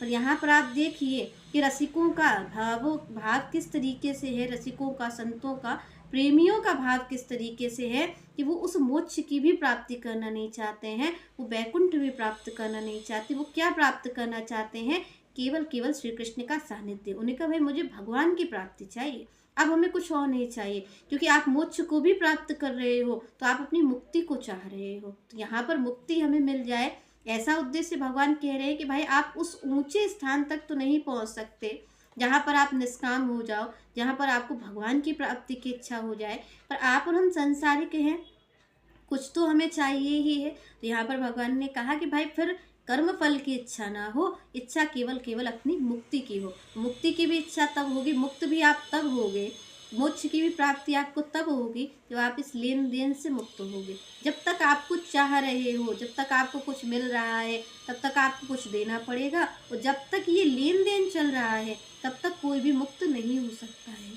और यहाँ पर आप देखिए कि रसिकों का भाव किस तरीके से है, रसिकों का, संतों का, प्रेमियों का भाव किस तरीके से है कि वो उस मोक्ष की भी प्राप्ति करना नहीं चाहते हैं, वो वैकुंठ भी प्राप्त करना नहीं चाहते। वो क्या प्राप्त करना चाहते हैं? केवल केवल श्री कृष्ण का सानिध्य। उन्हें कहा भाई मुझे भगवान की प्राप्ति चाहिए, अब हमें कुछ और नहीं चाहिए, क्योंकि आप मोक्ष को भी प्राप्त कर रहे हो तो आप अपनी मुक्ति को चाह रहे हो। तो यहाँ पर मुक्ति हमें मिल जाए, ऐसा उद्देश्य भगवान कह रहे हैं कि भाई आप उस ऊंचे स्थान तक तो नहीं पहुंच सकते जहाँ पर आप निष्काम हो जाओ, जहाँ पर आपको भगवान की प्राप्ति की इच्छा हो जाए, पर आप और हम संसारिक हैं, कुछ तो हमें चाहिए ही है। तो यहाँ पर भगवान ने कहा कि भाई फिर कर्म फल की इच्छा ना हो, इच्छा केवल केवल अपनी मुक्ति की हो। मुक्ति की भी इच्छा तब होगी, मुक्त भी आप तब होगे, मोक्ष की भी प्राप्ति आपको तब होगी जब आप इस लेन देन से मुक्त होगे। जब तक आप कुछ चाह रहे हो, जब तक आपको कुछ मिल रहा है, तब तक आपको कुछ देना पड़ेगा, और जब तक ये लेन देन चल रहा है तब तक कोई भी मुक्त नहीं हो सकता है।